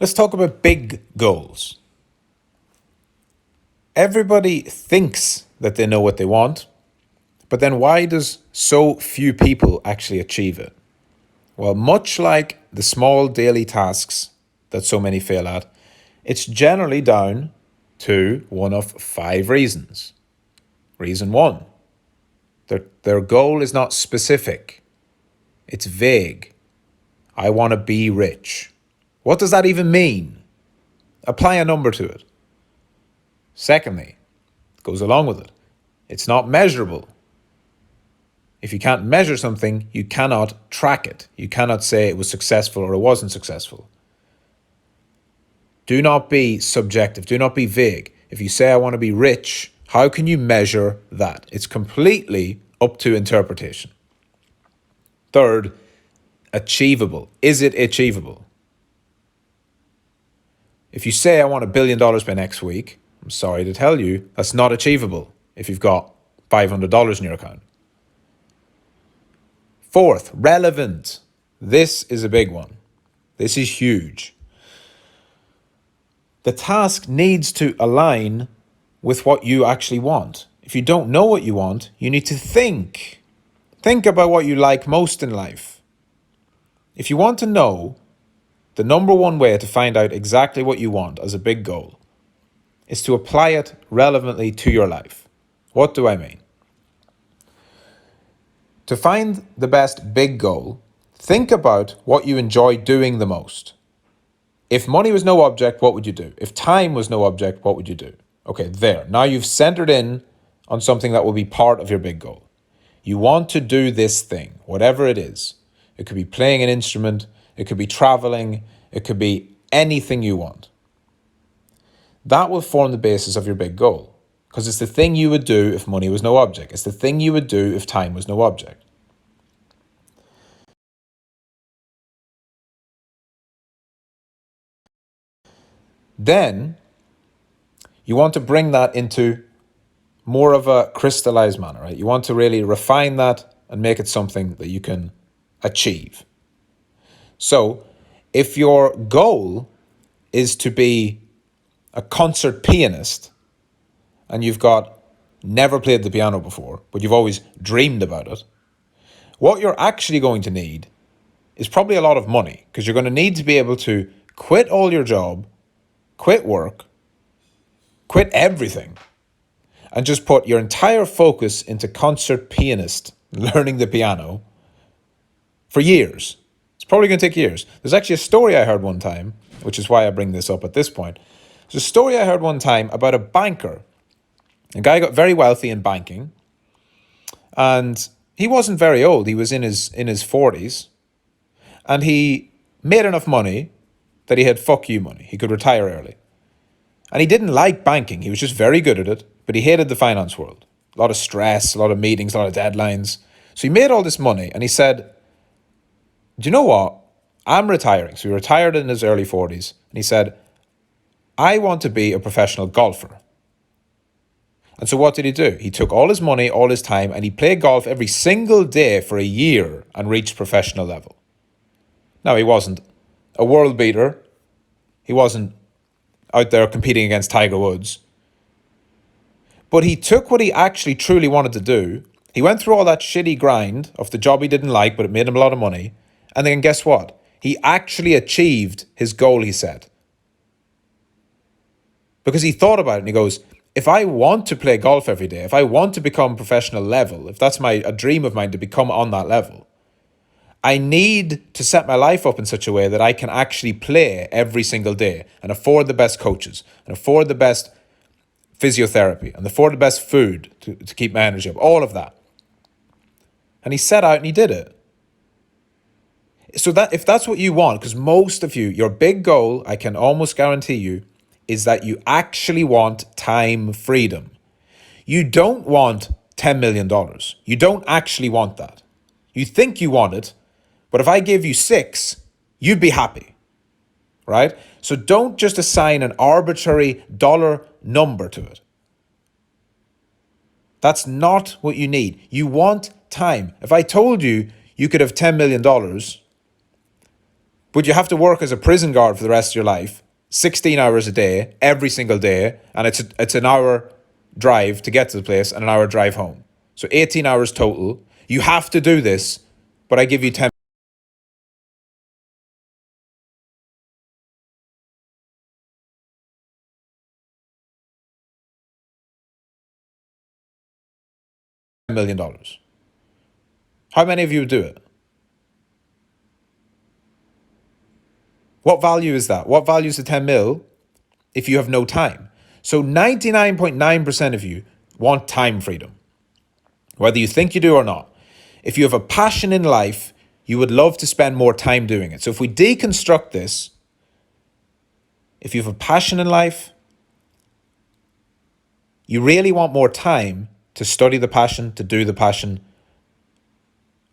Let's talk about big goals. Everybody thinks that they know what they want, but then why does so few people actually achieve it? Well, much like the small daily tasks that so many fail at, it's generally down to one of 5 reasons. Reason 1, their goal is not specific. It's vague. I want to be rich. What does that even mean? Apply a number to it. Secondly, goes along with it, it's not measurable. If you can't measure something, you cannot track it. You cannot say it was successful or it wasn't successful. Do not be subjective. Do not be vague. If you say, I want to be rich, how can you measure that? It's completely up to interpretation. Third, achievable. Is it achievable? If you say, I want $1 billion by next week, I'm sorry to tell you, that's not achievable if you've got $500 in your account. Fourth, relevant. This is a big one. This is huge. The task needs to align with what you actually want. If you don't know what you want, you need to think. Think about what you like most in life. If you want to know, the number one way to find out exactly what you want as a big goal is to apply it relevantly to your life. What do I mean? To find the best big goal, think about what you enjoy doing the most. If money was no object, what would you do? If time was no object, what would you do? Okay, there. Now you've centered in on something that will be part of your big goal. You want to do this thing, whatever it is. It could be playing an instrument, it could be traveling, it could be anything you want. That will form the basis of your big goal, because it's the thing you would do if money was no object. It's the thing you would do if time was no object. Then you want to bring that into more of a crystallized manner, right? You want to really refine that and make it something that you can achieve. So if your goal is to be a concert pianist and you've never played the piano before, but you've always dreamed about it, what you're actually going to need is probably a lot of money, because you're going to need to be able to quit all your job, quit work, quit everything, and just put your entire focus into concert pianist, learning the piano, for years. It's probably going to take years. There's actually a story I heard one time, which is why I bring this up at this point. There's a story I heard one time about a banker. A guy got very wealthy in banking, and he wasn't very old. He was in his 40s, and he made enough money that he had fuck you money. He could retire early. And he didn't like banking. He was just very good at it, but he hated the finance world. A lot of stress, a lot of meetings, a lot of deadlines. So he made all this money, and he said, do you know what? I'm retiring. So he retired in his early 40s, and he said, I want to be a professional golfer. And so what did he do? He took all his money, all his time, and he played golf every single day for a year and reached professional level. Now, he wasn't a world beater. He wasn't out there competing against Tiger Woods. But he took what he actually truly wanted to do. He went through all that shitty grind of the job he didn't like, but it made him a lot of money. And then guess what? He actually achieved his goal he set. Because he thought about it and he goes, if I want to play golf every day, if I want to become professional level, if that's a dream of mine to become on that level, I need to set my life up in such a way that I can actually play every single day and afford the best coaches and afford the best physiotherapy and afford the best food to keep my energy up, all of that. And he set out and he did it. So that if that's what you want, because most of you, your big goal, I can almost guarantee you, is that you actually want time freedom. You don't want $10 million. You don't actually want that. You think you want it, but if I gave you 6, you'd be happy, right? So don't just assign an arbitrary dollar number to it. That's not what you need. You want time. If I told you you could have $10 million, but you have to work as a prison guard for the rest of your life, 16 hours a day, every single day, and it's an hour drive to get to the place and an hour drive home. So 18 hours total. You have to do this, but I give you 10 million dollars. How many of you would do it? What value is that? What value is the 10 mil if you have no time? So 99.9% of you want time freedom, whether you think you do or not. If you have a passion in life, you would love to spend more time doing it. So if we deconstruct this, if you have a passion in life, you really want more time to study the passion, to do the passion,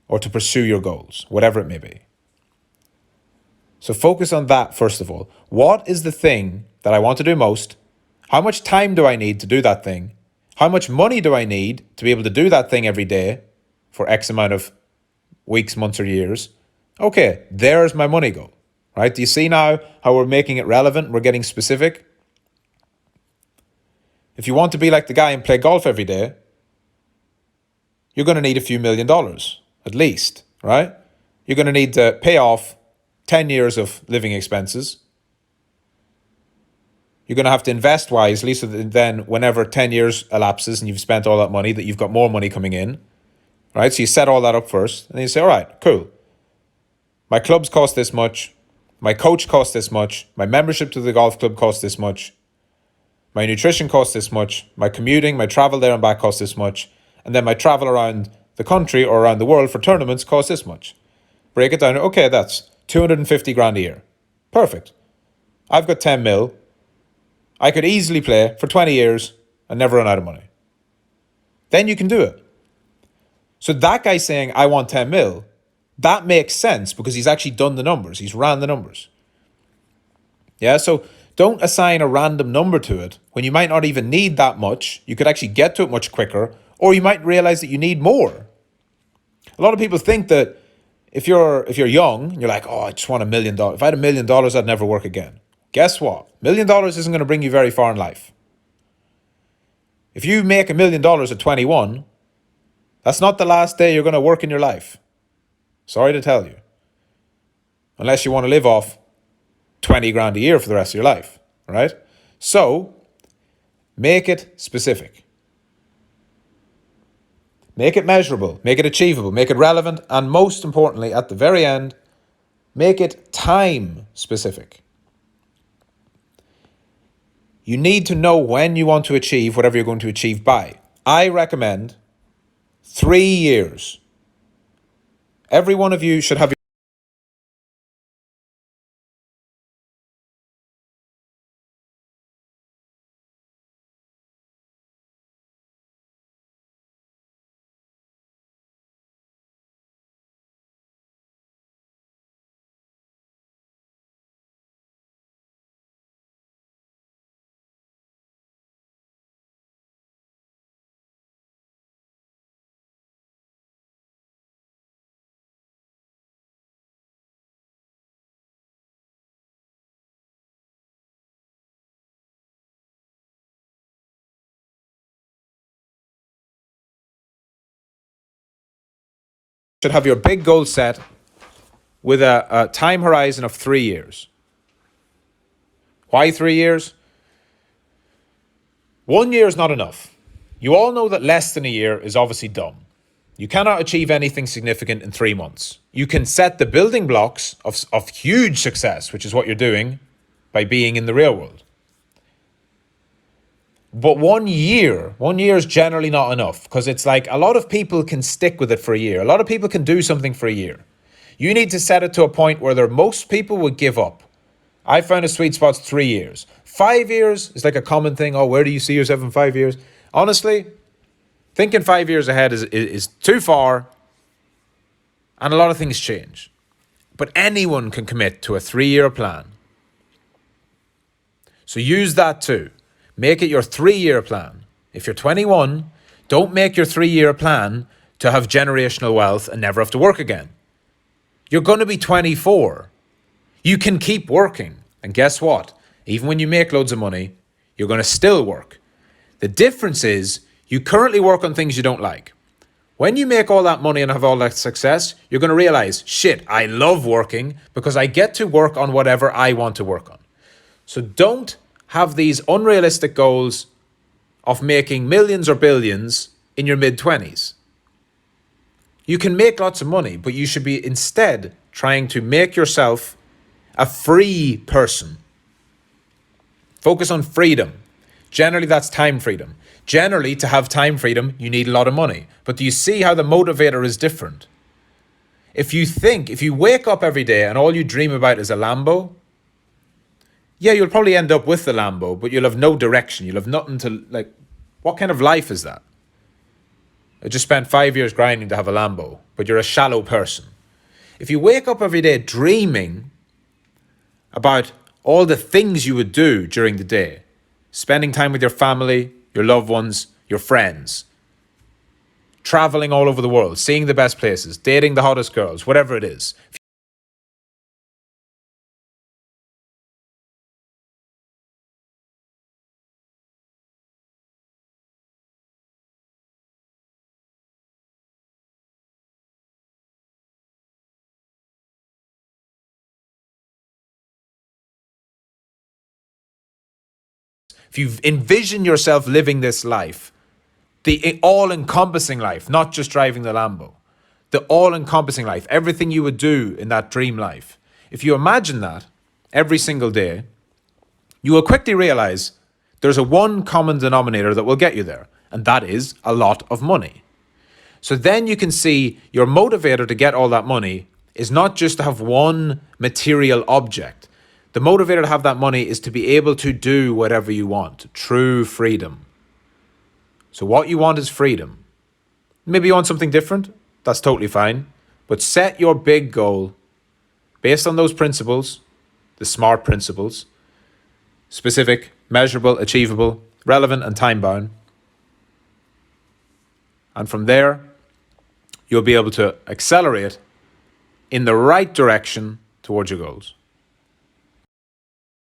or to pursue your goals, whatever it may be. So focus on that first of all. What is the thing that I want to do most? How much time do I need to do that thing? How much money do I need to be able to do that thing every day for X amount of weeks, months, or years? Okay, there's my money goal, right? Do you see now how we're making it relevant? We're getting specific. If you want to be like the guy and play golf every day, you're going to need a few $1,000,000 at least, right? You're going to need to pay off 10 years of living expenses. You're going to have to invest wisely so that then whenever 10 years elapses and you've spent all that money, that you've got more money coming in, right? So you set all that up first and then you say, all right, cool. My clubs cost this much. My coach costs this much. My membership to the golf club costs this much. My nutrition costs this much. My commuting, my travel there and back costs this much. And then my travel around the country or around the world for tournaments costs this much. Break it down. Okay, that's 250 grand a year. Perfect. I've got 10 mil. I could easily play for 20 years and never run out of money. Then you can do it. So that guy saying, I want 10 mil, that makes sense because he's actually done the numbers. He's ran the numbers. Yeah, so don't assign a random number to it when you might not even need that much. You could actually get to it much quicker, or you might realize that you need more. A lot of people think that if you're young and you're like, oh, I just want $1 million. If I had $1 million, I'd never work again. Guess what? $1 million isn't going to bring you very far in life. If you make $1 million at 21, that's not the last day you're going to work in your life. Sorry to tell you. Unless you want to live off 20 grand a year for the rest of your life, right? So, make it specific. Make it measurable, make it achievable, make it relevant, and most importantly, at the very end, make it time specific. You need to know when you want to achieve whatever you're going to achieve by. I recommend 3 years. Every one of you should have your big goal set with a time horizon of 3 years. Why 3 years? 1 year is not enough. You all know that less than a year is obviously dumb. You cannot achieve anything significant in 3 months. You can set the building blocks of huge success, which is what you're doing by being in the real world. But 1 year is generally not enough because it's like a lot of people can stick with it for a year. A lot of people can do something for a year. You need to set it to a point where most people would give up. I found a sweet spot's 3 years. 5 years is like a common thing. Oh, where do you see yourself in 5 years? Honestly, thinking 5 years ahead is too far, and a lot of things change. But anyone can commit to a 3-year plan. So use that too. Make it your 3-year plan. If you're 21, don't make your 3-year plan to have generational wealth and never have to work again. You're going to be 24. You can keep working. And guess what? Even when you make loads of money, you're going to still work. The difference is you currently work on things you don't like. When you make all that money and have all that success, you're going to realize, shit, I love working because I get to work on whatever I want to work on. So don't have these unrealistic goals of making millions or billions in your mid-20s. You can make lots of money, but you should be instead trying to make yourself a free person. Focus on freedom. Generally, that's time freedom. Generally, to have time freedom, you need a lot of money. But do you see how the motivator is different? If you wake up every day and all you dream about is a Lambo, yeah, you'll probably end up with the Lambo, but you'll have no direction. You'll have nothing to, what kind of life is that? I just spent 5 years grinding to have a Lambo, but you're a shallow person. If you wake up every day dreaming about all the things you would do during the day, spending time with your family, your loved ones, your friends, traveling all over the world, seeing the best places, dating the hottest girls, whatever it is. If you envision yourself living this life, the all-encompassing life, not just driving the Lambo, the all-encompassing life, everything you would do in that dream life. If you imagine that every single day, you will quickly realize there's a one common denominator that will get you there, and that is a lot of money. So then you can see your motivator to get all that money is not just to have one material object. The motivator to have that money is to be able to do whatever you want, true freedom. So what you want is freedom. Maybe you want something different. That's totally fine. But set your big goal based on those principles, the SMART principles: specific, measurable, achievable, relevant, and time-bound. And from there, you'll be able to accelerate in the right direction towards your goals.